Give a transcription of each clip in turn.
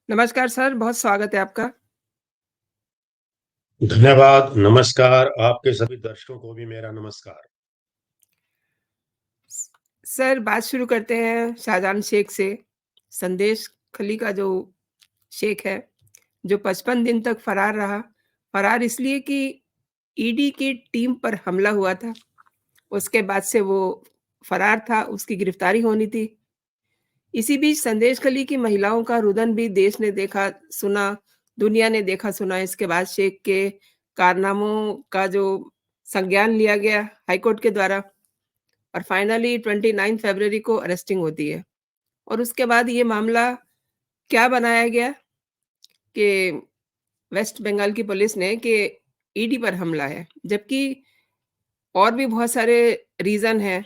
नमस्कार सर, बहुत स्वागत है आपका। धन्यवाद, नमस्कार, आपके सभी दर्शकों को भी मेरा नमस्कार। स सर बात शुरू करते हैं शाहजहान शेख से। संदेश खली का जो शेख है, जो 55 दिन तक फरार रहा। फरार इसलिए कि ईडी की टीम पर हमला हुआ था। उसके बाद से वो फरार था, उसकी गिरफ्तारी होनी थी। इसी बीच संदेश खली की महिलाओं का रुदन भी देश ने देखा, सुना, दुनिया ने देखा-सुना। इसके बाद शेख के कारनामों का जो संज्ञान लिया गया हाई कोर्ट के द्वारा और फाइनली 29 फरवरी को अरेस्टिंग होती है। और उसके बाद ये मामला क्या बनाया गया कि वेस्ट बंगाल की पुलिस ने कि ईडी पर हमला है, जबकि और भी बहुत सारे रीज़न हैं,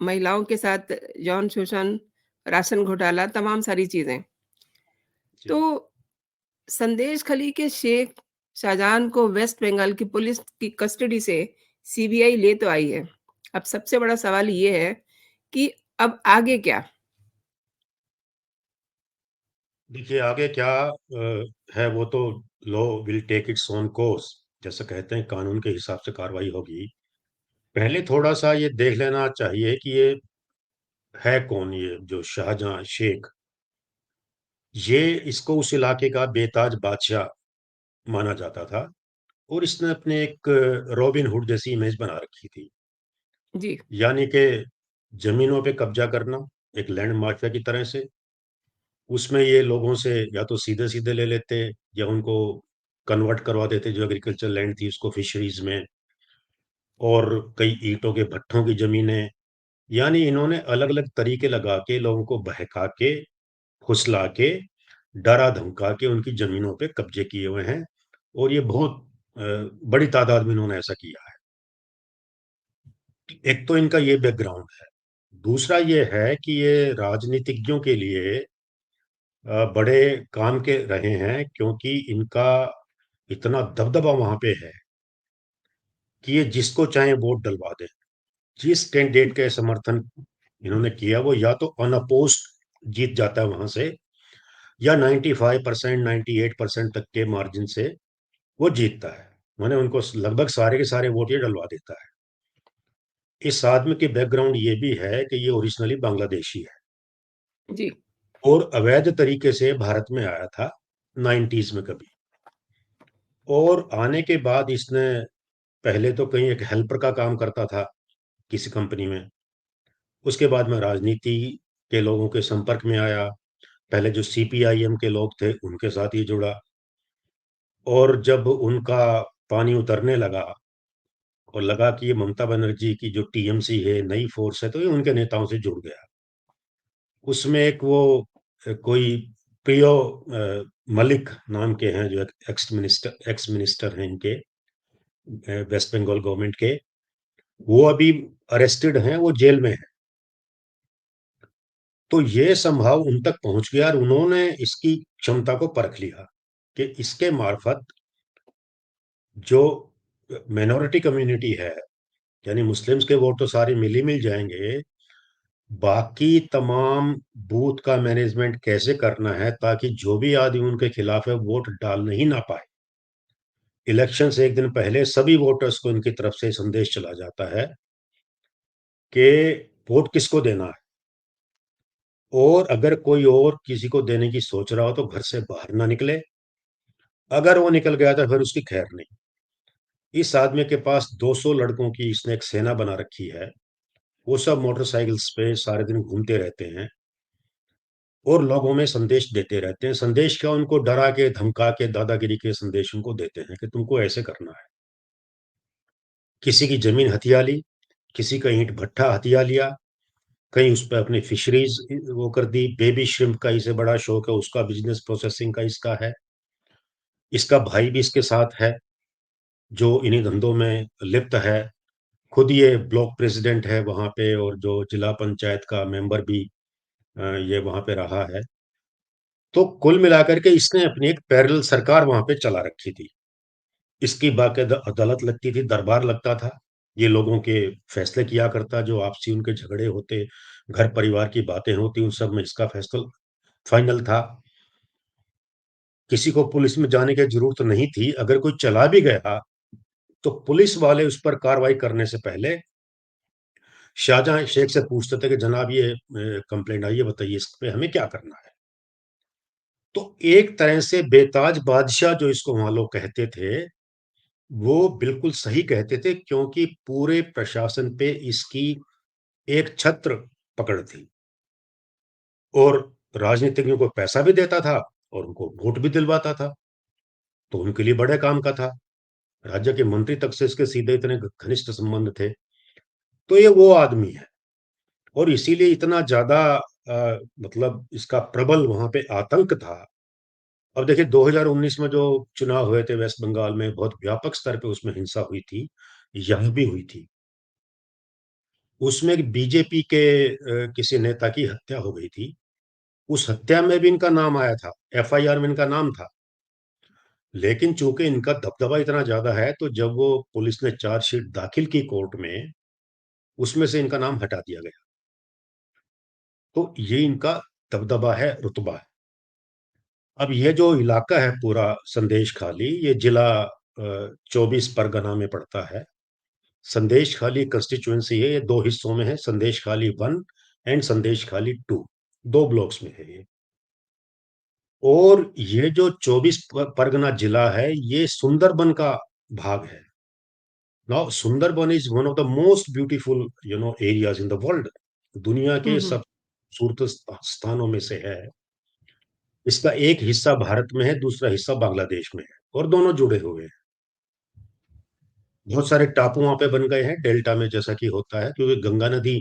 महिलाओं के साथ यौन शोषण, राशन घोटाला, तमाम सारी चीज़ें। तो जी, संदेश खली के शेख शाहजहान को वेस्ट बंगाल की पुलिस की कस्टडी से सीबीआई ले तो आई है। अब सबसे बड़ा सवाल ये है कि अब आगे क्या? देखिए आगे क्या है वो तो law will take its own course जैसे कहते हैं कानून के हिसाब से कार्रवाई होगी। पहले थोड़ा-सा ये देख लेना चाहिए कि ये है कौन ये जो शाहजहाँ शेख? ये इसको उस इलाके का बेताज बादशाह माना जाता था और इसने अपने एक रॉबिन हुड जैसी इमेज बना रखी थी। जी, यानी कि ज़मीनों पे कब्ज़ा करना, एक लैंड माफिया की तरह से। उसमें ये लोगों से या तो सीधे-सीधे ले लेते या उनको कन्वर्ट करवा देते जो एग्रीकल्चर लैंड थी उसको फिशरीज़ में और कई ईंटों के भट्ठों की ज़मीनें, यानी इन्होंने अलग-अलग तरीके लगा के लोगों को बहका के, फुसला के, डरा-धमका के उनकी ज़मीनों पे कब्ज़े किए हुए हैं और ये बहुत बड़ी तादाद में इन्होंने ऐसा किया है। एक तो इनका ये बैकग्राउंड है। दूसरा ये है कि ये राजनीतिज्ञों के लिए बड़े काम के रहे हैं क्योंकि इनका इतना दबदबा वहाँ पे है कि ये जिसको चाहें वोट डलवा दें। जिस कैंडिडेट के समर्थन इन्होंने किया वो या तो अनअपोज्ड जीत जाता है वहाँ से या 95% 98% तक के मार्जिन से वो जीतता है। माने उनको लगभग सारे के सारे वोट ये डलवा देता है। इस आदमी के बैकग्राउंड ये भी है कि ये ओरिजिनली बांग्लादेशी है जी, और अवैध तरीके से भारत में आया था 90s में कभी। और आने के बाद इसने पहले तो कहीं एक हेल्पर का काम करता था किसी कंपनी में। उसके बाद में राजनीति के लोगों के संपर्क में आया। पहले जो सीपीआईएम के लोग थे उनके साथ ये जुड़ा और जब उनका पानी उतरने लगा और लगा कि ये ममता बनर्जी की जो टीएमसी है नई फोर्स है तो ये उनके नेताओं से जुड़ गया। उसमें एक वो कोई प्रियो मलिक नाम के हैं जो एक्स मिनिस्टर हैं इनके वेस्ट बंगाल गवर्नमेंट के। वो अभी अरेस्टेड हैं, वो जेल में हैं। तो ये संभव उन तक पहुँच गया और उन्होंने इसकी क्षमता को परख लिया कि इसके मार्फत जो माइनॉरिटी कम्युनिटी है, यानी मुस्लिम्स के वोट तो सारे मिल ही मिल जाएँगे, बाकी तमाम बूथ का मैनेजमेंट कैसे करना है ताकि जो भी आदमी उनके खिलाफ है, वोट डाल ही ना पाए। इलेक्शन से 1 दिन पहले सभी वोटर्स को इनकी तरफ से संदेश चला जाता है कि वोट किसको देना है और अगर कोई और किसी को देने की सोच रहा हो तो घर से बाहर ना निकले। अगर वो निकल गया तो फिर उसकी खैर नहीं। इस आदमी के पास 200 लड़कों की इसने एक सेना बना रखी है। वो सब मोटरसाइकिल्स पे सारे दिन घूमते रहते हैं और लोगों में संदेश देते रहते हैं। संदेश क्या, उनको डरा के, धमका के, दादागिरी के संदेश उनको देते हैं कि तुमको ऐसे करना है। किसी की ज़मीन हथिया ली, किसी का ईंट भट्ठा हथिया लिया, कहीं उस पे अपनी फिशरीज़ वो कर दी। बेबी श्रिम्प का इसे बड़ा शौक है, उसका बिज़नेस प्रोसेसिंग का इसका है। इसका भाई भी इसके साथ है, जो इन्हीं धंधों में लिप्त है। खुद ये ब्लॉक प्रेसिडेंट है वहाँ पे और जो जिला पंचायत का मेंबर भी ये वहाँ पे रहा है। तो कुल मिलाकर के इसने अपनी एक पैरेलल सरकार वहाँ पे चला रखी थी। इसकी बाकायदा अदालत लगती थी, दरबार लगता था ये लोगों के फैसले किया करता, जो आपसी उनके झगड़े होते, घर परिवार की बातें होती, उन सब में इसका फैसला फाइनल था। किसी को पुलिस में जाने की ज़रूरत नहीं थी, अगर कोई चला भी गया, तो पुलिस वाले उस पर कार्रवाई करने से पहले शाहजहाँ शेख से पूछते थे कि जनाब ये कंप्लेंट आई है, बताइए इस पे हमें क्या करना है? तो एक तरह से बेताज बादशाह जो इसको वहाँ लोग कहते थे, वो बिल्कुल सही कहते थे क्योंकि पूरे प्रशासन पे इसकी एक छत्र पकड़ थी और राजनीतिज्ञों को पैसा भी देता था और उनको वोट भी दिलवाता था, तो उनके लिए बड़े काम का था। राज्य के मंत्री तक से इसके सीधे इतने घनिष्ठ संबंध थे। तो ये वो आदमी है और इसीलिए इतना ज़्यादा मतलब इसका प्रबल वहाँ पे आतंक था। अब देखिए 2019 में जो चुनाव हुए थे वेस्ट बंगाल में, बहुत व्यापक स्तर पे उसमें हिंसा हुई थी, यहाँ भी हुई थी। उसमें बीजेपी के किसी नेता की हत्या हो गई थी। उस हत्या में भी इनका नाम आया था, एफआईआर में इनका नाम था। लेकिन चूँकि इनका दबदबा इतना ज़्यादा है, तो जब वो पुलिस ने चार्जशीट दाखिल की कोर्ट में, उसमें से इनका नाम हटा दिया गया। तो ये इनका दबदबा है, रुतबा है। अब ये जो इलाका है पूरा संदेश खाली, ये जिला 24 परगना में पड़ता है। संदेश खाली कंस्टिट्यूएंसी है, ये 2 हिस्सों में है, संदेश खाली 1 एंड संदेश खाली 2, 2 ब्लॉक्स में है ये। और ये जो 24 परगना जिला है, ये सुंदरबन का भाग है। Now Sundarban is one of the most beautiful areas in the world. दुनिया हुँ, के हुँ। सब खूबसूरत स्थानों में से है। इसका एक हिस्सा भारत में है, दूसरा हिस्सा बांग्लादेश में है और दोनों जुड़े हुए हैं। बहुत सारे टापू वहां पे बन गए हैं डेल्टा में, जैसा कि होता है, क्योंकि गंगा नदी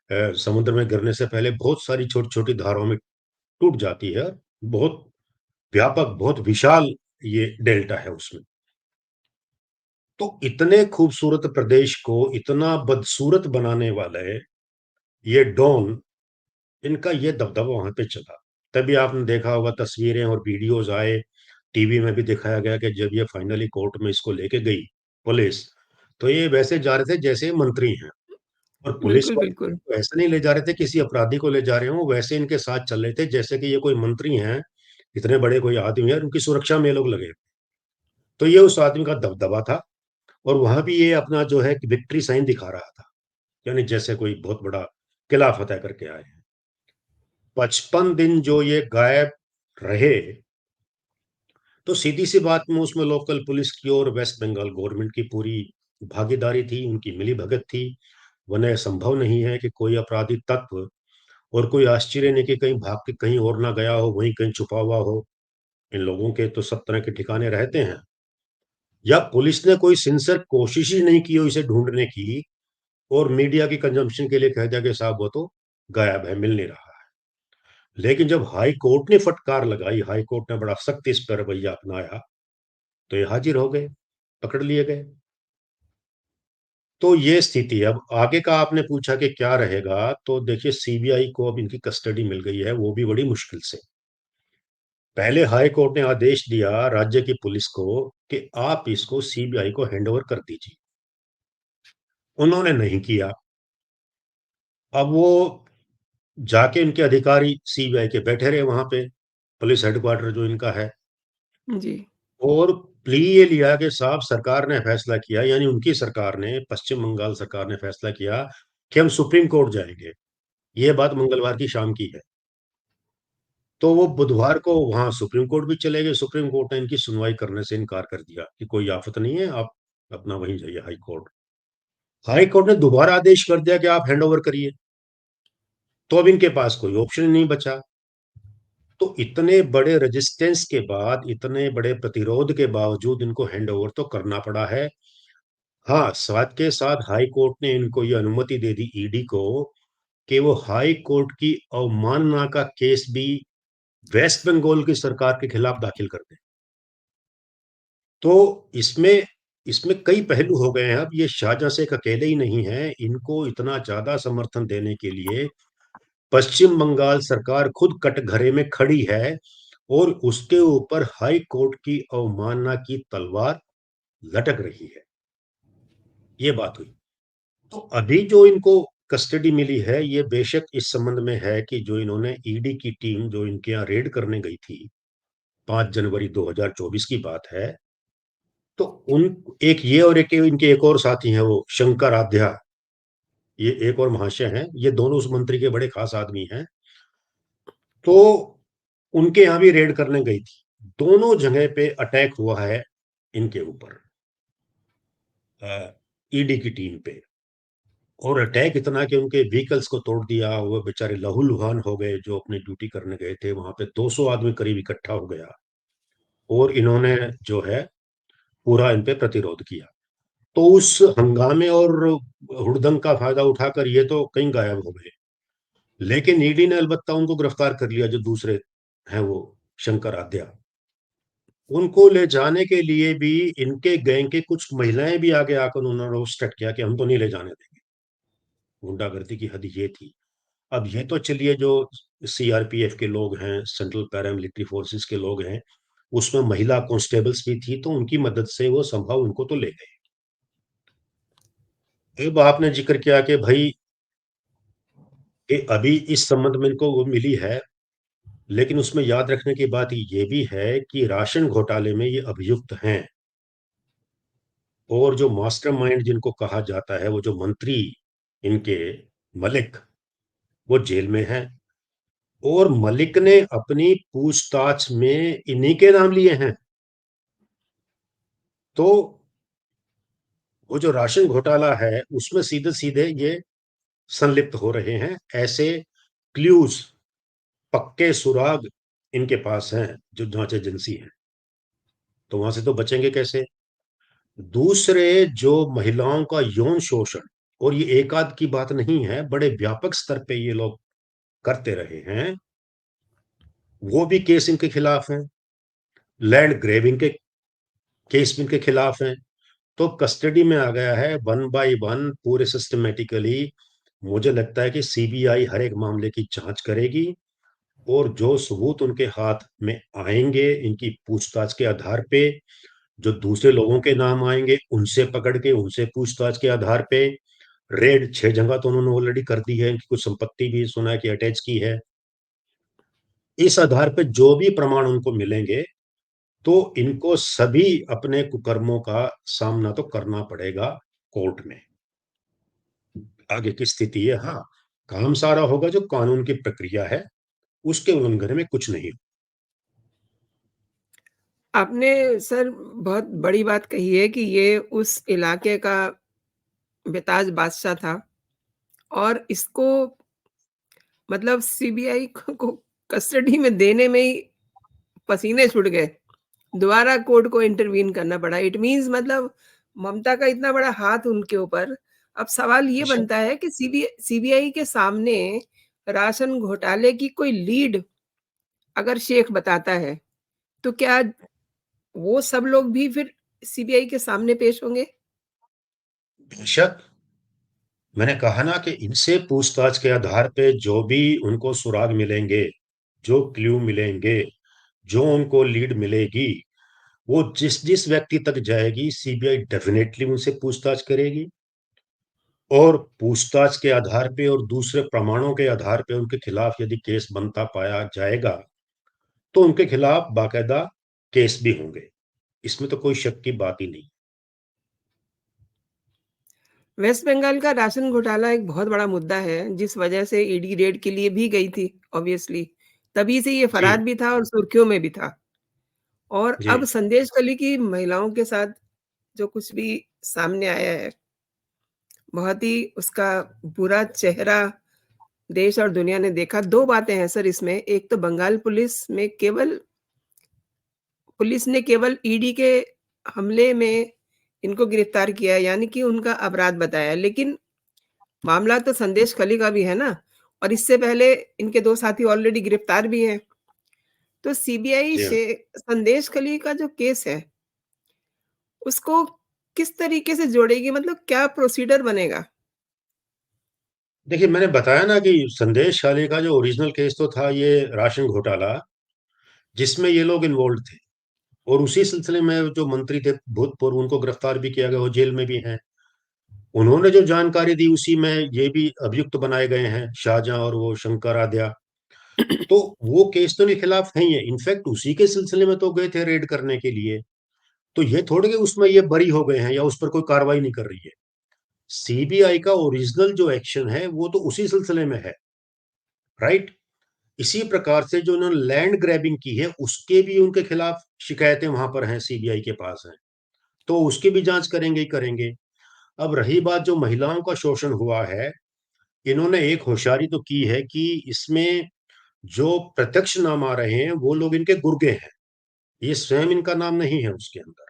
समुद्र में गिरने से पहले बहुत सारी छोटी छोटी धाराओं में टूट जाती है। बहुत व्यापक, बहुत विशाल ये डेल्टा है उसमें। तो इतने खूबसूरत प्रदेश को इतना बदसूरत बनाने वाले ये डॉन, इनका ये दबदबा वहां पे चला। तभी आपने देखा होगा तस्वीरें और वीडियोस आए, टीवी में भी दिखाया गया कि जब ये फाइनली कोर्ट में इसको लेके गई पुलिस, तो ये वैसे जा रहे थे जैसे ये मंत्री हैं। और पुलिस बिल्कुल, बिल्कुल। वाले ऐसे नहीं ले जा रहे थे किसी अपराधी को ले जा रहे हों, वैसे इनके साथ चल रहे थे जैसे कि ये कोई मंत्री हैं, इतने बड़े कोई आदमी है, उनकी सुरक्षा में ये लोग लगे। तो ये उस आदमी का दबदबा था और वहां भी ये अपना जो है विक्ट्री साइन दिखा रहा था, यानी जैसे कोई बहुत बड़ा किला फतेह करके आए हैं। 55 दिन जो ये गायब रहे, तो सीधी सी बात में उसमें लोकल पुलिस की और वेस्ट बंगाल गवर्नमेंट की पूरी भागीदारी थी, उनकी मिलीभगत थी। वरना यह संभव नहीं है कि कोई अपराधी तत्व, और कोई आश्चर्य नहीं कि कहीं भाग के कहीं और ना गया हो, वहीं कहीं छुपा हुआ हो। इन लोगों के तो सब तरह के ठिकाने रहते हैं। या पुलिस ने कोई सिंसियर कोशिश ही नहीं की हो इसे ढूंढने की, और मीडिया की कंजम्पशन के लिए कह दिया कि साहब वो तो गायब है, मिल नहीं रहा है। लेकिन जब हाई कोर्ट ने फटकार लगाई, हाई कोर्ट ने बड़ा सख्त इस पर रवैया अपनाया, तो ये हाजिर हो गए, पकड़ लिए गए। तो ये स्थिति है। अब आगे का आपने पूछा कि क्या रहेगा, तो देखिए सीबीआई को अब इनकी कस्टडी मिल गई है, वो भी बड़ी मुश्किल से। पहले हाई कोर्ट ने आदेश दिया राज्य की पुलिस को कि आप इसको सीबीआई को हैंडओवर कर दीजिए। उन्होंने नहीं किया। अब वो जाके इनके अधिकारी सीबीआई के बैठे रहे वहां पे, पुलिस हेडक्वार्टर जो इनका है, जी। और प्ली ये लिया कि साहब सरकार ने फैसला किया, यानी उनकी सरकार ने, पश्चिम बंगाल सरकार ने फैसला किया कि हम सुप्रीम कोर्ट जाएंगे। ये बात मंगलवार की शाम की है। तो वो बुधवार को वहां सुप्रीम कोर्ट भी चले गए। सुप्रीम कोर्ट ने इनकी सुनवाई करने से इनकार कर दिया कि कोई आफत नहीं है, आप अपना वहीं जाइए हाई कोर्ट। हाई कोर्ट ने दोबारा आदेश कर दिया कि आप हैंड ओवर करिए। तो अब इनके पास कोई ऑप्शन नहीं बचा। तो इतने बड़े रेजिस्टेंस के बाद, इतने बड़े प्रतिरोध के बावजूद इनको हैंड ओवर तो करना पड़ा है। हाँ, साथ के साथ हाई कोर्ट ने इनको ये अनुमति दे दी, ईडी को, कि वो हाई कोर्ट की अवमानना का केस भी वेस्ट बंगाल की सरकार के खिलाफ दाखिल कर दें। तो इसमें इसमें कई पहलू हो गए हैं। अब ये शाहजहां शेख अकेले ही नहीं है, इनको इतना ज्यादा समर्थन देने के लिए पश्चिम बंगाल सरकार खुद कटघरे में खड़ी है, और उसके ऊपर हाई कोर्ट की अवमानना की तलवार लटक रही है। ये बात हुई। तो अभी जो इनको कस्टडी मिली है, ये बेशक इस संबंध में है कि जो इन्होंने ईडी की टीम जो इनके यहाँ रेड करने गई थी, 5 जनवरी 2024 की बात है। तो उन एक ये और एक इनके एक और साथी हैं, वो शंकर आध्या, ये एक और महाशय हैं, ये दोनों उस मंत्री के बड़े खास आदमी हैं। तो उनके यहाँ भी रेड करने गई थी। दोनों जगह पे अटैक हुआ है इनके ऊपर, ईडी की टीम पे। और अटैक इतना कि उनके व्हीकल्स को तोड़ दिया, वो बेचारे लहूलुहान हो गए जो अपनी ड्यूटी करने गए थे। वहां पे 200 आदमी करीब इकट्ठा हो गया, और इन्होंने जो है पूरा इन पे प्रतिरोध किया। तो उस हंगामे और हुड़दंग का फायदा उठाकर ये तो कहीं गायब हो गए, लेकिन ईडी ने अलबत्ता उनको गिरफ्तार कर लिया, जो दूसरे हैं वो शंकर आद्या। उनको ले जाने के लिए भी इनके गैंग के कुछ महिलाएं भी आगे आकर उन्होंने रोस्ट किया कि हम तो नहीं ले जाने देंगे। गुंडागर्दी की हद ये थी। अब ये तो चलिए, जो सीआरपीएफ के लोग हैं, सेंट्रल पैरामिलिट्री फोर्सेस के लोग हैं, उसमें महिला कांस्टेबल्स भी थी, तो उनकी मदद से वो संभव उनको तो ले गए। अब आपने जिक्र किया कि भाई कि अभी इस संबंध में इनको वो मिली है, लेकिन उसमें याद रखने की बात ये भी है कि राशन घोटाले में ये अभियुक्त हैं। और जो मास्टरमाइंड जिनको कहा जाता है, वो जो मंत्री इनके, मलिक, वो जेल में है। और मलिक ने अपनी पूछताछ में इन्हीं के नाम लिए हैं। तो वो जो राशन घोटाला है, उसमें सीधे सीधे ये संलिप्त हो रहे हैं। ऐसे क्लूज, पक्के सुराग इनके पास हैं जो जांच एजेंसी है। तो वहां से तो बचेंगे कैसे? दूसरे, जो महिलाओं का यौन शोषण, और ये एक आध की बात नहीं है, बड़े व्यापक स्तर पे ये लोग करते रहे हैं, वो भी केस इनके खिलाफ हैं। लैंड ग्रेबिंग के केस भी इनके खिलाफ हैं। तो कस्टडी में आ गया है वन बाय वन, पूरे सिस्टमेटिकली। मुझे लगता है कि सीबीआई हर एक मामले की जांच करेगी, और जो सबूत उनके हाथ में आएंगे इनकी पूछताछ के आधार पे, जो दूसरे लोगों के नाम आएंगे उनसे पकड़ के, उनसे पूछताछ के आधार पे, रेड 6 जगह तो उन्होंने ऑलरेडी कर दी है, इनकी कुछ संपत्ति भी सुना है कि अटैच की है। इस आधार पे जो भी प्रमाण उनको मिलेंगे, तो इनको सभी अपने कुकर्मों का सामना तो करना पड़ेगा कोर्ट में। आगे की स्थिति है, हाँ, काम सारा होगा जो कानून की प्रक्रिया है, उसके उल्लंघन में कुछ नहीं। आपने सर बहुत बड़ी बात कही है कि ये उस इलाके का बेताज बादशाह था और इसको मतलब सीबीआई को कस्टडी में देने में ही पसीने छूट गए। दोबारा कोर्ट को इंटरवीन करना पड़ा। इट मीन्स मतलब ममता का इतना बड़ा हाथ उनके ऊपर। अब सवाल ये बेशक। बनता है कि सीबीआई के सामने राशन घोटाले की कोई लीड अगर शेख बताता है, तो क्या वो सब लोग भी फिर सीबीआई के सामने पेश होंगे? बेशक, मैंने कहा ना कि इनसे पूछताछ के आधार पे जो भी उनको सुराग मिलेंगे, जो क्ल्यू मिलेंगे, जो उनको लीड मिलेगी, वो जिस जिस व्यक्ति तक जाएगी, सीबीआई डेफिनेटली उनसे पूछताछ करेगी। और पूछताछ के आधार पे और दूसरे प्रमाणों के आधार पे उनके खिलाफ यदि केस बनता पाया जाएगा, तो उनके खिलाफ बाकायदा केस भी होंगे। इसमें तो कोई शक की बात ही नहीं। वेस्ट बंगाल का राशन घोटाला एक बहुत बड़ा मुद्दा है, जिस वजह से ईडी रेड के लिए भी गई थी ऑब्वियसली। तभी से ये जी। फरार भी था और सुर्खियों में भी था। और जी। अब संदेश कली की महिलाओं के साथ जो कुछ भी सामने आया है, बहुत ही उसका बुरा चेहरा देश और दुनिया ने देखा। 2 बातें हैं सर इसमें, एक तो बंगाल पुलिस ने केवल ईडी के हमले में इनको गिरफ्तार किया है, यानी कि उनका अपराध बताया। लेकिन मामला तो संदेश खली का भी है ना, और इससे पहले इनके 2 साथी ऑलरेडी गिरफ्तार भी हैं। तो सीबीआई जी हाँ। शे संदेश खली का जो केस है, उसको किस तरीके से जोड़ेगी, मतलब क्या प्रोसीडर बनेगा? देखिए, मैंने बताया ना कि संदेश खाली का जो ओरिजिनल केस तो था ये राशन घोटाला, जिसमें ये लोग इन्वॉल्व थे। और उसी सिलसिले में जो मंत्री थे भूतपूर्व, उनको गिरफ्तार भी किया गया, वो जेल में भी हैं। उन्होंने जो जानकारी दी उसी में ये भी अभियुक्त बनाए गए हैं, शाहजहां और वो शंकराद्या। तो वो केस तो इनके खिलाफ है ही है, इनफैक्ट उसी के सिलसिले में तो गए थे रेड करने के लिए। तो ये थोड़े कि उसमें ये बरी हो गए हैं या उस पर कोई कार्रवाई नहीं कर रही है। सीबीआई का ओरिजिनल जो एक्शन है वो तो उसी सिलसिले में है, राइट। इसी प्रकार से जो उन्होंने लैंड ग्रैबिंग की है उसके भी उनके खिलाफ शिकायतें वहां पर हैं, सीबीआई के पास हैं। तो उसकी भी जांच करेंगे ही करेंगे। अब रही बात जो महिलाओं का शोषण हुआ है, इन्होंने एक होशियारी तो की है कि इसमें जो प्रत्यक्ष नाम आ रहे हैं वो लोग इनके गुर्गे हैं, ये स्वयं इनका नाम नहीं है उसके अंदर।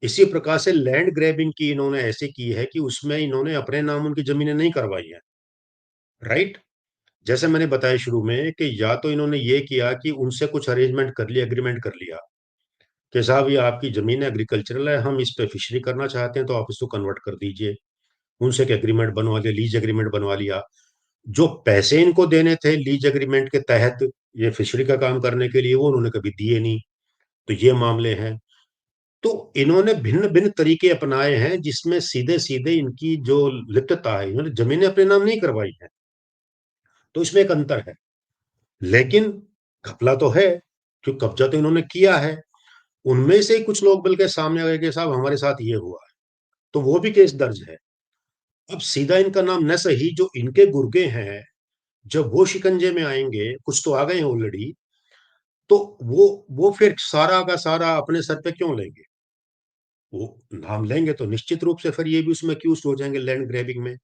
इसी प्रकार से लैंड ग्रैबिंग की इन्होंने ऐसे की है कि उसमें इन्होंने अपने नाम उनकी जमीनें नहीं करवाई हैं, राइट। जैसे मैंने बताया शुरू में कि या तो इन्होंने ये किया कि उनसे कुछ अरेंजमेंट कर लिया, एग्रीमेंट कर लिया कि साहब ये आपकी जमीन एग्रीकल्चरल है, हम इस पे फिशरी करना चाहते हैं तो आप इसको कन्वर्ट कर दीजिए। उनसे एक एग्रीमेंट बनवा लिया, लीज एग्रीमेंट बनवा लिया। जो पैसे इनको देने थे लीज एग्रीमेंट के तहत ये फिशरी का काम करने के लिए, वो उन्होंने कभी दिए नहीं। तो ये मामले हैं। तो इन्होंने भिन्न भिन्न तरीके अपनाए हैं जिसमें सीधे सीधे इनकी जो लिप्तता है, इन्होंने जमीनें अपने नाम नहीं करवाई हैं। तो इसमें एक अंतर है, लेकिन घपला तो है, क्यों कब्जा तो इन्होंने किया है। उनमें से कुछ लोग बल्कि सामने आ गए कि साहब हमारे साथ ये हुआ है, तो वो भी केस दर्ज है। अब सीधा इनका नाम न सही, जो इनके गुर्गे हैं, जब वो शिकंजे में आएंगे, कुछ तो आ गए हैं ऑलरेडी, तो वो फिर सारा का सारा अपने सर पे क्यों लेंगे। वो नाम लेंगे तो निश्चित रूप से फिर ये भी उसमें अक्यूज हो जाएंगे लैंड ग्रैबिंग में।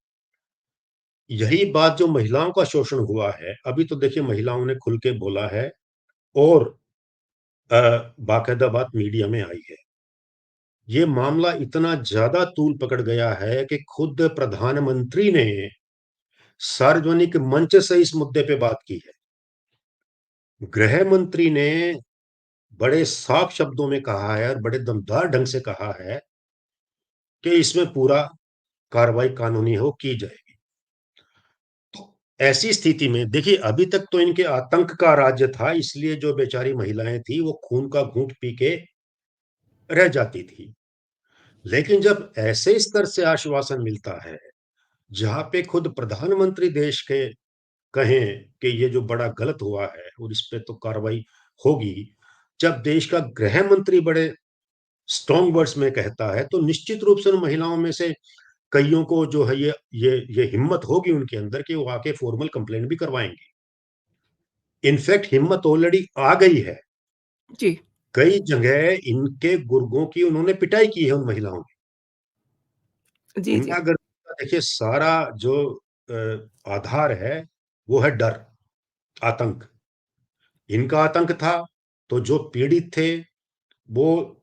यही बात जो महिलाओं का शोषण हुआ है, अभी तो देखिए महिलाओं ने खुल के बोला है और बाकायदा बात मीडिया में आई है। ये मामला इतना ज्यादा तूल पकड़ गया है कि खुद प्रधानमंत्री ने सार्वजनिक मंच से इस मुद्दे पे बात की है। गृह मंत्री ने बड़े साफ शब्दों में कहा है और बड़े दमदार ढंग से कहा है कि इसमें पूरा कार्रवाई कानूनी हो की जाएगी। तो ऐसी स्थिति में देखिए, अभी तक तो इनके आतंक का राज्य था, इसलिए जो बेचारी महिलाएं थी वो खून का घूंट पी के रह जाती थी। लेकिन जब ऐसे स्तर से आश्वासन मिलता है, जहां पे खुद प्रधानमंत्री देश के कहें कि ये जो बड़ा गलत हुआ है और इस पे तो कार्रवाई होगी, जब देश का गृह मंत्री बड़े स्ट्रॉन्ग वर्ड्स में कहता है, तो निश्चित रूप से उन महिलाओं में से कईयों को जो है ये हिम्मत होगी उनके अंदर कि वो आके फॉर्मल कंप्लेंट भी करवाएंगी। इनफैक्ट हिम्मत ऑलरेडी आ गई है। जी, कई जगह इनके गुर्गों की उन्होंने पिटाई की है उन महिलाओं की। जी, जी। गुंडागर्दी का देखिए सारा जो आधार है वो है डर, आतंक। इनका आतंक था, तो जो पीड़ित थे वो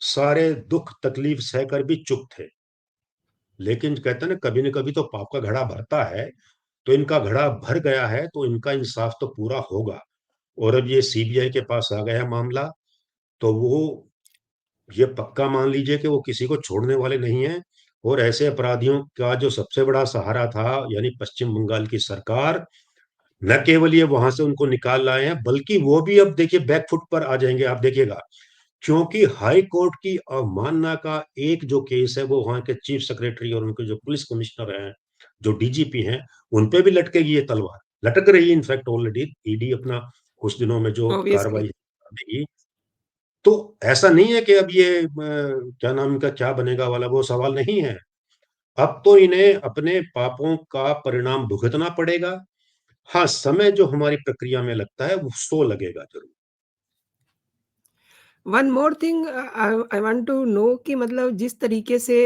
सारे दुख तकलीफ सहकर भी चुप थे। लेकिन कहते हैं ना, कभी न कभी तो पाप का घड़ा भरता है। तो इनका घड़ा भर गया है, तो इनका इंसाफ तो पूरा होगा। और अब ये सीबीआई के पास आ गया मामला, तो वो ये पक्का मान लीजिए कि वो किसी को छोड़ने वाले नहीं हैं। और ऐसे अपराधियों का जो सबसे बड़ा सहारा था, यानी पश्चिम बंगाल की सरकार, न केवल ये वहां से उनको निकाल लाए हैं, बल्कि वो भी अब देखिए बैकफुट पर आ जाएंगे, आप देखिएगा। क्योंकि हाई कोर्ट की अवमानना का एक जो केस है, वो वहां के चीफ सेक्रेटरी और उनके जो पुलिस कमिश्नर हैं, जो डीजीपी हैं, उन पे भी लटकेगी ये तलवार, लटक रही है। इनफैक्ट ऑलरेडी ईडी अपना कुछ दिनों में जो ऑब्वियसली। कार्रवाई करेगी। तो ऐसा नहीं है कि अब ये क्या नाम, इनका क्या बनेगा वाला वो सवाल नहीं है। अब तो इन्हें अपने पापों का परिणाम भुगतना पड़ेगा। हाँ, समय जो हमारी प्रक्रिया में लगता है वो सो लगेगा जरूर। One more thing, I want to know कि मतलब जिस तरीके से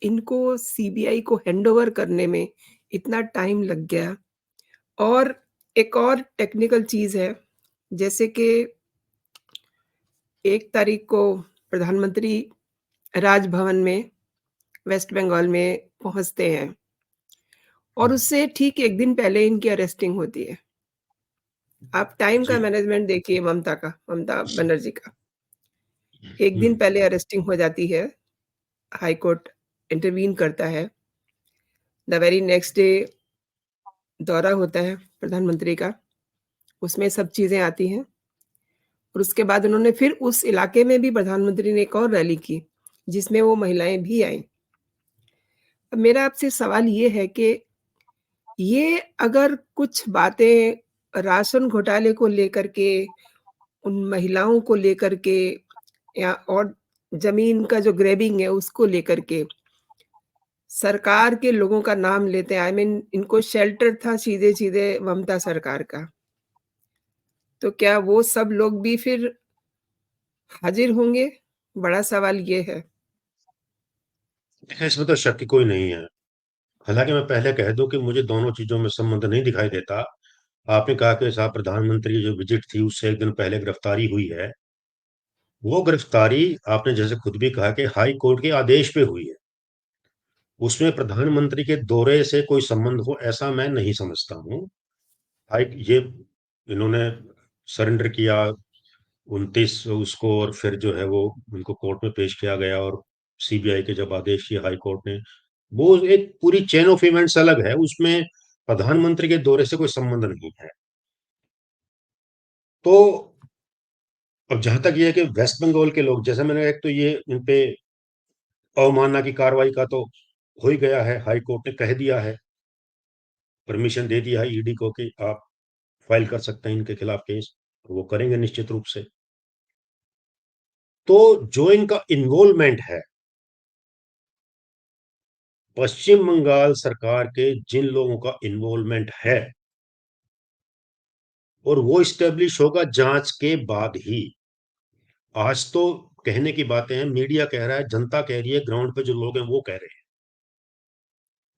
इनको सीबीआई को हैंडओवर करने में इतना टाइम लग गया, और एक और टेक्निकल चीज़ है, जैसे कि 1 तारीख को प्रधानमंत्री राजभवन में वेस्ट बंगाल में पहुँचते हैं और हम्म, उससे ठीक 1 दिन पहले इनकी अरेस्टिंग होती है। आप टाइम का जी। मैनेजमेंट देखिए ममता बनर्जी का। 1 दिन हम्म, पहले अरेस्टिंग हो जाती है, हाई कोर्ट इंटरवीन करता है, द वेरी नेक्स्ट डे दौरा होता है प्रधानमंत्री का, उसमें सब चीज़ें आती हैं और उसके बाद उन्होंने फिर उस इलाके में भी प्रधानमंत्री ने एक और रैली की, जिसमें वो महिलाएँ भी आईं। मेरा आपसे सवाल ये है कि ये अगर कुछ बातें राशन घोटाले को लेकर के, उन महिलाओं को लेकर के या और ज़मीन का जो ग्रैबिंग है उसको लेकर के, सरकार के लोगों का नाम लेते हैं, आई मीन इनको शेल्टर था सीधे-सीधे ममता सरकार का। तो क्या वो सब लोग भी फिर हाज़िर होंगे? बड़ा सवाल ये है। देखिए, इसमें तो शक की कोई नहीं है। हालाँकि मैं पहले कह दूँ कि मुझे दोनों चीज़ों में संबंध नहीं दिखाई देता। आपने कहा कि साहब प्रधानमंत्री की जो विज़िट थी उससे 1 दिन पहले गिरफ्तारी हुई है। वो गिरफ्तारी आपने जैसे खुद भी कहा कि हाई कोर्ट के आदेश पे हुई है। उसमें प्रधानमंत्री के दौरे से कोई संबंध हो ऐसा मैं नहीं समझता हूँ। हाई ये इन्होंने सरेंडर किया 29 उसको और फिर जो है वो उनको कोर्ट में पेश किया गया और सीबीआई के जब आदेश किए हाई कोर्ट ने, वो एक पूरी चेन ऑफ इवेंट्स अलग है, उसमें प्रधानमंत्री के दौरे से कोई संबंध नहीं है। तो अब जहाँ तक ये है कि वेस्ट बंगाल के लोग जैसे मैंने एक तो ये इन पे अवमानना की कार्रवाई का तो हो ही गया है, हाई कोर्ट ने कह दिया है, परमिशन दे दिया है ईडी को कि आप फाइल कर सकते हैं इनके खिलाफ केस, वो करेंगे निश्चित रूप से। तो जो इनका इन्वॉल्वमेंट है पश्चिम बंगाल सरकार के जिन लोगों का इन्वॉल्वमेंट है और वो स्टेब्लिश होगा जांच के बाद ही। आज तो कहने की बातें हैं, मीडिया कह रहा है, जनता कह रही है, ग्राउंड पे जो लोग हैं वो कह रहे हैं,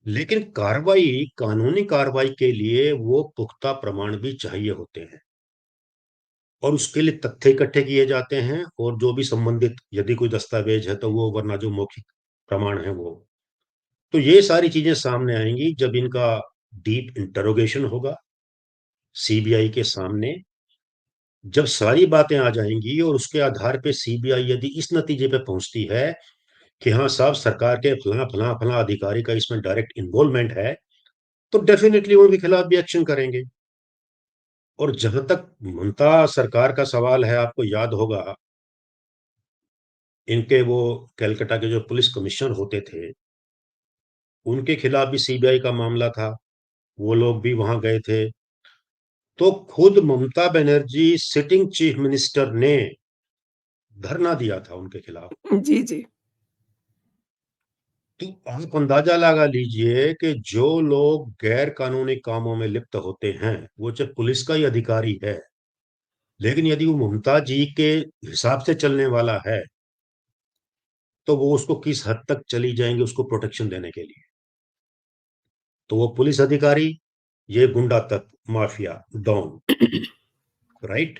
लेकिन कार्रवाई कानूनी कार्रवाई के लिए वो पुख्ता प्रमाण भी चाहिए होते हैं और उसके लिए तथ्य इकट्ठे किए जाते हैं और जो भी संबंधित यदि कोई दस्तावेज है तो वो, वरना जो मौखिक प्रमाण है वो। तो ये सारी चीजें सामने आएंगी जब इनका डीप इंटरोगेशन होगा सीबीआई के सामने। जब सारी बातें आ जाएंगी और उसके आधार पे सीबीआई यदि इस नतीजे पे पहुंचती है कि हाँ साहब सरकार के फला फला फला अधिकारी का इसमें डायरेक्ट इन्वॉल्वमेंट है, तो डेफिनेटली उनके खिलाफ भी एक्शन करेंगे। और जहां तक ममता सरकार का सवाल है, आपको याद होगा इनके वो कलकत्ता के जो पुलिस कमिश्नर होते थे उनके खिलाफ भी सीबीआई का मामला था, वो लोग भी वहां गए थे। तो खुद Mamata Banerjee sitting chief minister ने धरना दिया था उनके खिलाफ। जी, जी। तो आप अंदाजा लगा लीजिए कि जो लोग गैर कानूनी कामों में लिप्त होते हैं वो चाहे पुलिस का ही अधिकारी है, लेकिन यदि वो ममता जी के हिसाब से चलने वाला है तो वो उसको किस हद तक चली जाएंगे उसको प्रोटेक्शन देने के लिए। तो वो पुलिस अधिकारी, ये गुंडा तत्व माफिया डॉन, राइट।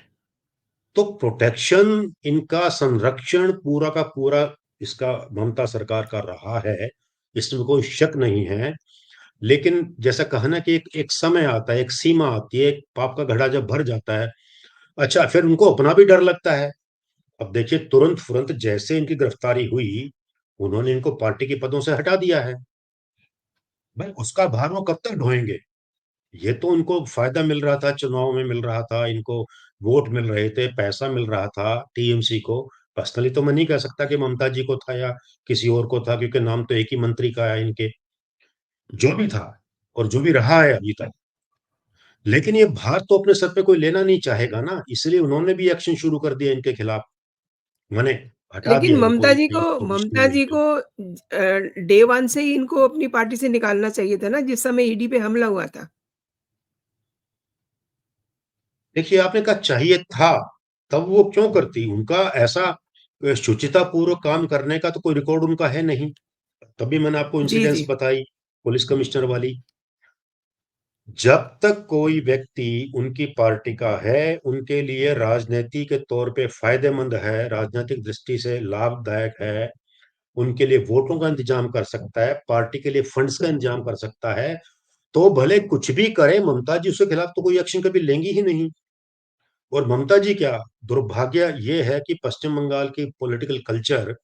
तो प्रोटेक्शन इनका संरक्षण पूरा का पूरा इसका ममता सरकार का रहा है, इसमें कोई शक नहीं है। लेकिन जैसा कहा ना कि एक समय आता है, एक सीमा आती है, एक पाप का घड़ा जब भर जाता है, अच्छा फिर उनको अपना भी डर लगता है। अब देखिए तुरंत फुरंत जैसे इनकी गिरफ्तारी हुई उन्होंने इनको पार्टी के पदों से हटा दिया है। भाई उसका भार वो कब तक ढोएंगे? ये तो उनको फायदा मिल रहा था, चुनाव में मिल रहा था, इनको वोट मिल रहे थे, पैसा मिल रहा था टीएमसी को। पर्सनली तो मैं नहीं कह सकता कि ममता जी को था या किसी और को था, क्योंकि नाम तो एक ही मंत्री का है इनके, जो भी था और जो भी रहा है अभी तक। लेकिन ये भार तो अपने सर पे कोई लेना नहीं चाहेगा ना, इसलिए उन्होंने भी एक्शन शुरू कर दिया इनके खिलाफ। मैंने हटा लेकिन दिया इनको इनकी पोजीशन ममता में जी से। को डे 1 से ही इनको अपनी पार्टी से निकालना चाहिए था ना, जिस समय ईडी पे हमला हुआ था। देखिए आपने कहा चाहिए था, तब वो क्यों करती? उनका ऐसा शुचिता पूर्वक काम करने का तो कोई रिकॉर्ड उनका है नहीं। तभी मैंने आपको जी, इंसिडेंस जी। बताई पुलिस कमिश्नर वाली। जब तक कोई व्यक्ति उनकी पार्टी का है, उनके लिए राजनीति के तौर पे फायदेमंद है, राजनीतिक दृष्टि से लाभदायक है, उनके लिए वोटों का इंतजाम कर सकता है, पार्टी के लिए फंड्स का इंतजाम कर सकता है, तो भले कुछ भी करे ममता जी उसके खिलाफ तो कोई एक्शन कभी लेंगी ही नहीं। और ममता जी क्या, दुर्भाग्य ये है कि पश्चिम बंगाल की पॉलिटिकल कल्चर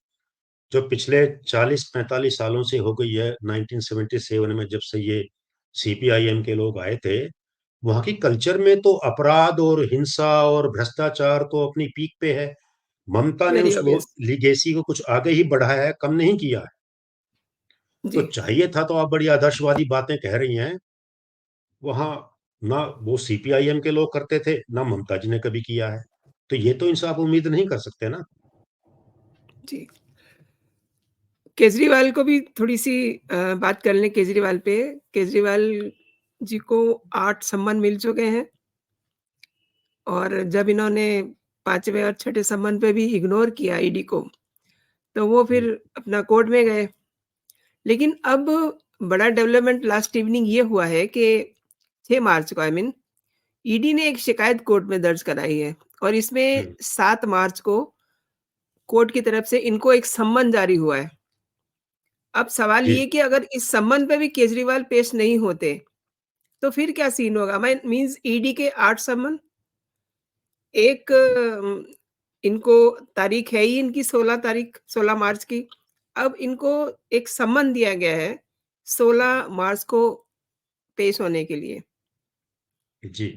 जो पिछले 40-45 सालों से हो गई है, 1977 में जब से ये सीपीआईएम के लोग आए थे, वहां की कल्चर में तो अपराध और हिंसा और भ्रष्टाचार तो अपनी पीक पे है। ममता ने वेरी उस ऑब्वियस। लीगेसी को कुछ आगे ही बढ़ाया है, कम नहीं किया है। तो जी, चाहिए था, तो आप बड़ी आदर्शवादी बातें कह रही हैं, वहाँ ना वो सीपीआईएम के लोग करते थे, ना ममता जी ने कभी किया है। तो ये तो इनसे आप उम्मीद नहीं कर सकते ना। जी। केजरीवाल को भी थोड़ी-सी बात कर लें केजरीवाल पे। केजरीवाल जी को 8 सम्मन मिल चुके हैं और जब इन्होंने 5वें और छठे सम्मन पे भी इग्नोर किया ईडी को, तो वो हुँ, फिर अपना कोर्ट में गए। लेकिन अब बड़ा डेवलपमेंट लास्ट इवनिंग ये हुआ है कि 6 मार्च को ईडी ने एक शिकायत कोर्ट में दर्ज कराई है और इसमें हुँ, 7 मार्च को कोर्ट की तरफ से इनको एक सम्मन जारी हुआ है। अब सवाल जी, ये कि अगर इस सम्मन पे भी केजरीवाल पेश नहीं होते, तो फिर क्या सीन होगा? मैं मीन्स ईडी के 8 सम्मन, एक इनको तारीख है ही इनकी 16 तारीख 16 मार्च की। अब इनको एक सम्मन दिया गया है 16 मार्च को पेश होने के लिए। जी।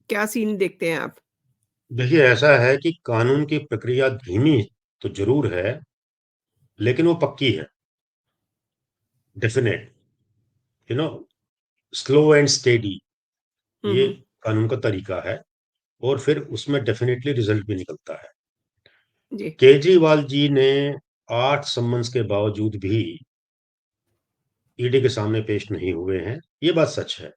क्या सीन देखते हैं आप? देखिए, ऐसा है कि कानून की प्रक्रिया धीमी तो ज़रूर है, लेकिन वो पक्की है, definite, you know, slow and steady, हुँ, ये हुँ। कानून का तरीका है और फिर उसमें डेफ़िनेटली रिज़ल्ट भी निकलता है। जी, केजरीवाल जी ने 8 सम्मन्स के बावजूद भी ईडी के सामने पेश नहीं हुए हैं, ये बात सच है।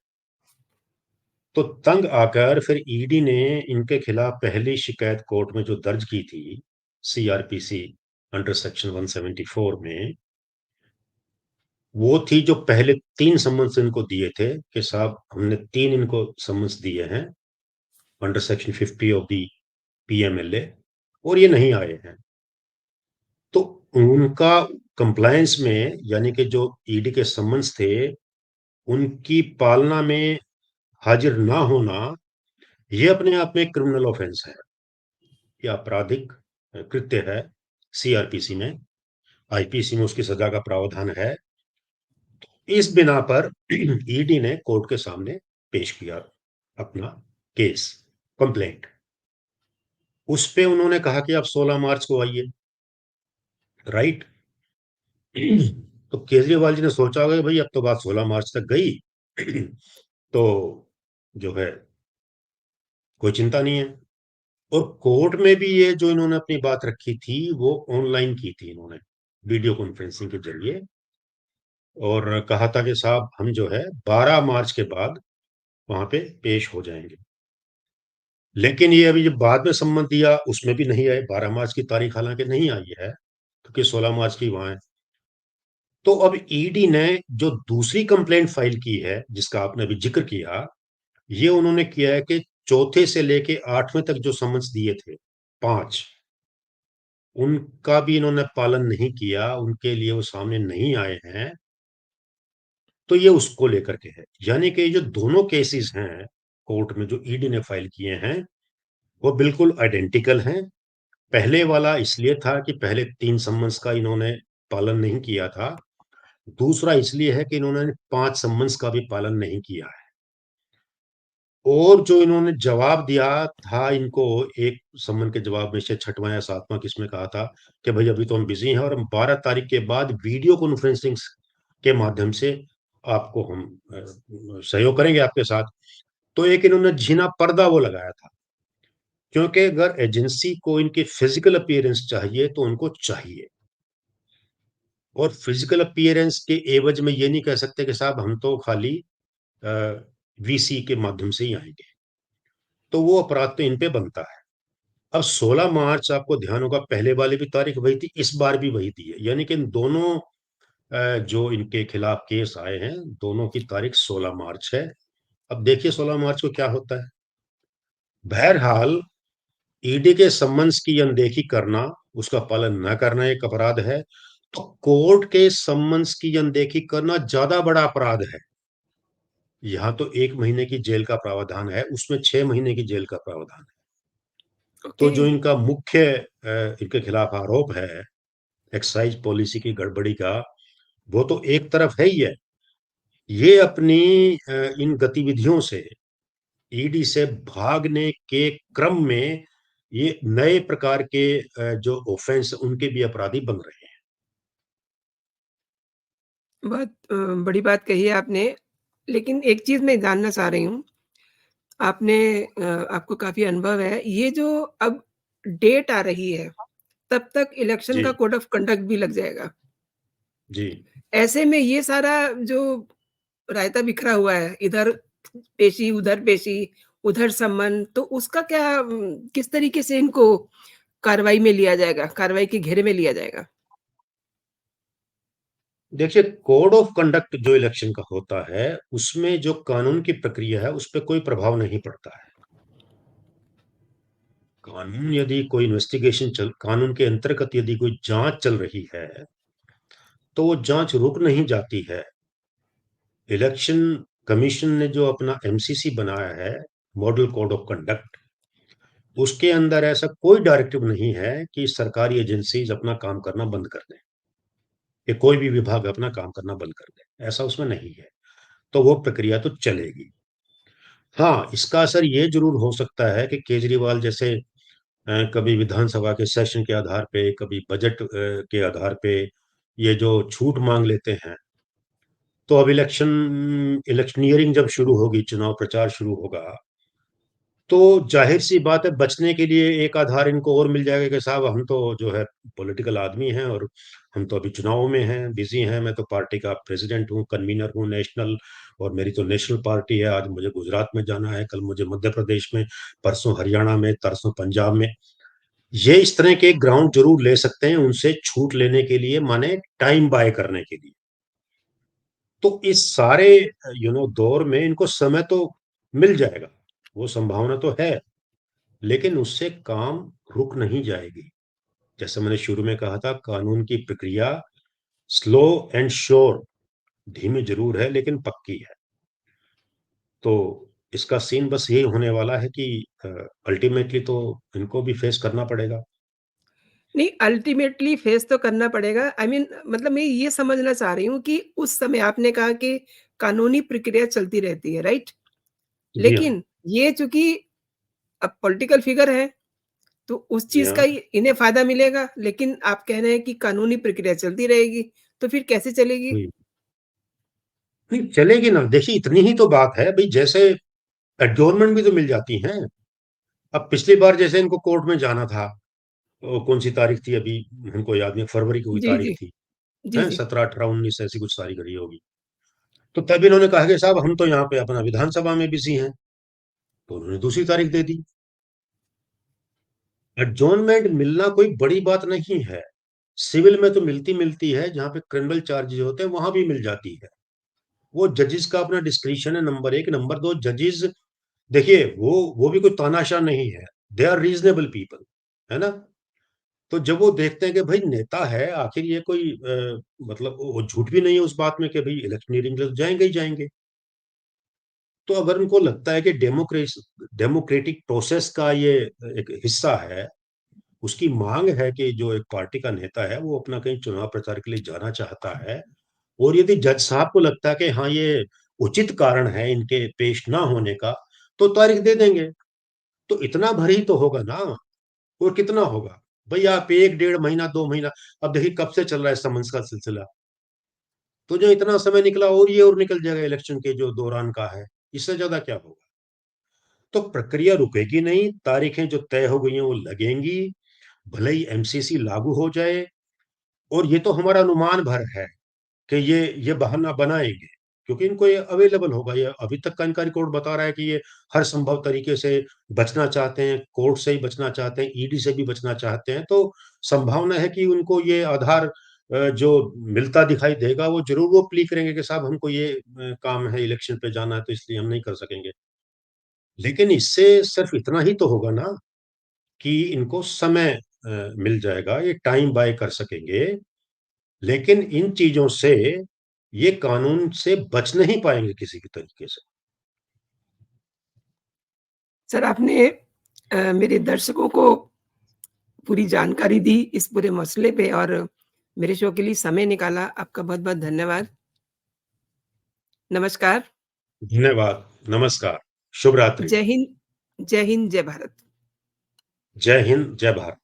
तो तंग आकर फिर ईडी ने इनके खिलाफ पहली शिकायत कोर्ट में जो दर्ज की थी, सीआरपीसी अंडर सेक्शन 174 में, वो थी जो पहले 3 सम्मन्स इनको दिए थे कि साहब हमने 3 इनको सम्मन्स दिए हैं under section 50 of the PMLA और ये नहीं आए हैं। तो उनका कंप्लायंस में, यानी कि जो ईडी के सम्मन्स थे, उनकी पालना में हाजिर ना होना, ये अपने आप में एक क्रिमिनल ऑफेंस है। ये आपराधिक कृत्य है सीआरपीसी में, आईपीसी में उसकी सजा का प्रावधान है। इस बिना पर ईडी ने कोर्ट के सामने पेश किया अपना केस, कंप्लेंट। उस पे उन्होंने कहा कि आप 16 मार्च को आइए, राइट? तो केजरीवाल जी ने सोचा होगा कि भाई अब तो बात 16 मार्च तक गई, तो जो है कोई चिंता नहीं है। और कोर्ट में भी ये जो इन्होंने अपनी बात रखी थी, वो ऑनलाइन की थी इन्होंने, वीडियो कॉन्फ्रेंसिंग के जरिए, और कहा था कि साहब हम जो है 12 मार्च के बाद वहां पे पेश हो जाएंगे। लेकिन ये अभी जब बाद में सम्मत दिया, उसमें भी नहीं आए। 12 मार्च की तारीख हालांकि नहीं आई है, क्योंकि 16 मार्च की वहां है। तो अब ईडी ने जो दूसरी कंप्लेंट फाइल की है, जिसका आपने अभी जिक्र किया, ये उन्होंने किया है कि चौथे से लेके 8वें तक जो समन्स दिए थे, 5, उनका भी इन्होंने पालन नहीं किया, उनके लिए वो सामने नहीं आए हैं। तो ये उसको लेकर के है। यानी कि जो दोनों केसेस हैं कोर्ट में जो ईडी ने फाइल किए हैं, वो बिल्कुल आइडेंटिकल हैं। पहले वाला इसलिए था कि पहले 3 सम्मन्स का इन्होंने पालन नहीं किया था। दूसरा इसलिए है कि इन्होंने 5 सम्मन्स का भी पालन नहीं किया है। और जो इन्होंने जवाब दिया था इनको, एक सम्मन के जवाब में से 6वां या 7वां किसमें कहा था कि भई अभी तो हम बिज़ी हैं और हम 12 तारीख के बाद वीडियो कॉन्फ्रेंसिंग के माध्यम से आपको हम सहयोग करेंगे आपके साथ। तो एक इन्होंने झीना पर्दा वो लगाया था, क्योंकि अगर एजेंसी को इनके फिजिकल अपीयरेंस चाहिए तो उनको चाहिए, और फिजिकल अपीयरेंस के एवज में ये नहीं कह सकते कि साहब हम तो खाली वीसी के माध्यम से ही आएंगे। तो वो अपराध तो इन पे बनता है। अब 16 मार्च आपको ध्यान होगा, पहले वाली भी तारीख वही थी, इस बार भी वही दी है, यानी कि इन दोनों जो इनके खिलाफ केस आए हैं, दोनों की तारीख 16 मार्च है। अब देखिए 16 मार्च को क्या होता है। बहरहाल ईडी के सम्मन्स की अनदेखी करना, उसका पालन न करना एक अपराध है। तो कोर्ट के सम्मन्स की अनदेखी करना ज्यादा बड़ा अपराध है। यहाँ तो 1 महीने की जेल का प्रावधान है, उसमें 6 महीने की जेल का प्रावधान है। तो ओके। जो इनका मुख्य इनके खिलाफ आरोप है एक्साइज पॉलिसी की गड़बड़ी का, वो तो एक तरफ है ही है। ये अपनी इन गतिविधियों से, ईडी से भागने के क्रम में, ये नए प्रकार के जो ऑफेंस उनके भी अपराधी बन रहे हैं। बहुत बड़ी बात कही है आपने, लेकिन एक चीज़ मैं जानना चाह रही हूँ, आपने आपको काफ़ी अनुभव है, ये जो अब डेट आ रही है, तब तक इलेक्शन जी, का कोड ऑफ कंडक्ट भी लग जाएगा। जी। ऐसे में ये सारा जो रायता बिखरा हुआ है, इधर पेशी, उधर पेशी, उधर सम्मन, तो उसका क्या किस तरीके से इनको कार्रवाई में लिया जाएगा, कार्रवाई के घेरे में लिया जाएगा? देखिए, कोड ऑफ कंडक्ट जो इलेक्शन का होता है, उसमें जो कानून की प्रक्रिया है, उस पे कोई प्रभाव नहीं पड़ता है। कानून यदि कोई कानून के अंतर्गत यदि कोई जाँच चल रही है, तो वो जाँच रुक नहीं जाती है। इलेक्शन कमीशन ने जो अपना एमसीसी बनाया है, मॉडल कोड ऑफ कंडक्ट, उसके अंदर ऐसा कोई डायरेक्टिव नहीं है कि सरकारी एजेंसीज़ अपना काम करना बंद कर दें, या कोई भी विभाग अपना काम करना बंद कर दे, ऐसा उसमें नहीं है। तो वो प्रक्रिया तो चलेगी। हाँ, इसका असर ये ज़रूर हो सकता है कि केजरीवाल जैसे कभी विधानसभा के सेशन के आधार पे, कभी बजट के आधार पे, ये जो छूट माँग लेते हैं, तो अब इलेक्शनियरिंग जब शुरू होगी, चुनाव प्रचार शुरू होगा, तो ज़ाहिर-सी बात है बचने के लिए एक आधार इनको और मिल जाएगा कि साहब हम तो जो है पॉलिटिकल आदमी हैं और हम तो अभी चुनाव में हैं, बिज़ी हैं, मैं तो पार्टी का प्रेज़िडेंट हूँ, कन्वीनर हूँ नेशनल और मेरी तो नेशनल पार्टी है, आज मुझे गुजरात में जाना है, कल मुझे मध्य प्रदेश में, परसों हरियाणा में, तरसों पंजाब में। ये इस तरह के ग्राउंड ज़रूर ले सकते हैं उनसे छूट लेने के लिए माने टाइम बाय करने के लिए। तो इस सारे दौर में इनको समय तो मिल जाएगा, वो संभावना तो है। लेकिन उससे काम रुक नहीं जाएगी। जैसे मैंने शुरू में कहा था कानून की प्रक्रिया स्लो एंड श्योर धीमी ज़रूर है लेकिन पक्की है। तो इसका सीन बस यही होने वाला है कि अल्टीमेटली तो इनको भी फेस करना पड़ेगा। नहीं, अल्टीमेटली फेस तो करना पड़ेगा। आई मीन मतलब मैं ये समझना चाह रही हूँ कि उस समय आपने कहा कि कानूनी प्रक्रिया चलती रहती है, राइट? जी हाँ, लेकिन ये चूँकि अब पॉलिटिकल फिगर है, तो उस जी चीज़ का हाँ। ही इन्हें फ़ायदा मिलेगा, लेकिन आप कह रहे हैं कि कानूनी प्रक्रिया चलती रहेगी, तो फिर कैसे चलेगी? हुँ। नहीं चलेगी ना, देखिए इतनी ही तो बात है भई जैसे एडजॉर्नमेंट भी तो मिल जाती हैं। अब पिछली बार जैसे इनको कोर्ट में जाना था, कौन-सी तारीख थी अभी हमको याद नहीं, फरवरी की कोई जी, तारीख जी। थी, जी, हैं? जी। 17, 18, 19 ऐसी कुछ तारीख रही होगी। तो तब इन्होंने कहा कि साहब हम तो यहाँ पे अपना विधानसभा में बिज़ी हैं, तो उन्होंने दूसरी तारीख दे दी। एडजॉर्नमेंट मिलना कोई बड़ी बात नहीं है। सिविल में तो मिलती-मिलती है, जहाँ पे क्रिमिनल चार्जेज़ होते हैं, वहाँ भी मिल जाती है। वो जजेस का अपना डिस्क्रिशन है नंबर 1, नंबर 2 जजेस देखिए वो भी कोई तानाशाह नहीं है। दे आर रीज़नेबल पीपल, है ना? तो जब वो देखते हैं कि भई नेता है, आखिर ये कोई मतलब वो झूठ भी नहीं है उस बात में कि भई इलेक्शनियरिंग में तो जाएँगे ही जाएँगे। तो अगर उनको लगता है कि डेमोक्रेटिक प्रोसेस का ये एक हिस्सा है, उसकी माँग है कि जो एक पार्टी का नेता है, वो अपना कहीं चुनाव प्रचार के लिए जाना चाहता है और यदि जज साहब को लगता है कि हाँ, ये उचित कारण है इनके पेश ना होने का, तो तारीख दे देंगे। तो इतना भर ही तो होगा ना, और कितना होगा? भई आप 1 डेढ़ महीना, 2 महीना अब देखिए कब से चल रहा है समन्स का सिलसिला। तो जो इतना समय निकला और ये और निकल जाएगा इलेक्शन के जो दौरान का है, इससे ज़्यादा क्या होगा? तो प्रक्रिया रुकेगी नहीं, तारीखें जो तय हो गई हैं वो लगेंगी, भले ही एमसीसी लागू हो जाए और ये तो हमारा अनुमान भर है कि ये बहाना बनाएँगे, क्योंकि इनको ये अवेलेबल होगा, ये अभी तक का इनका रिकॉर्ड बता रहा है कि ये हर संभव तरीके से बचना चाहते हैं, कोर्ट से ही बचना चाहते हैं, ईडी से भी बचना चाहते हैं, तो संभावना है कि उनको ये आधार जो मिलता दिखाई देगा, वो ज़रूर वो प्ली करेंगे कि साहब हमको ये काम है, इलेक्शन पे जाना है, तो इसलिए हम नहीं कर सकेंगे। लेकिन इससे सिर्फ इतना ही तो होगा ना कि इनको समय मिल जाएगा, ये टाइम बाय कर सकेंगे, लेकिन इन चीज़ों से ये कानून से बच नहीं पाएँगे किसी भी तरीके से। सर आपने मेरे दर्शकों को पूरी जानकारी दी इस पूरे मसले पे और मेरे शो के लिए समय निकाला, आपका बहुत-बहुत धन्यवाद। नमस्कार। धन्यवाद, नमस्कार, शुभ रात्रि। जय हिंद, जय हिंद, जय भारत। जय हिंद, जय भारत।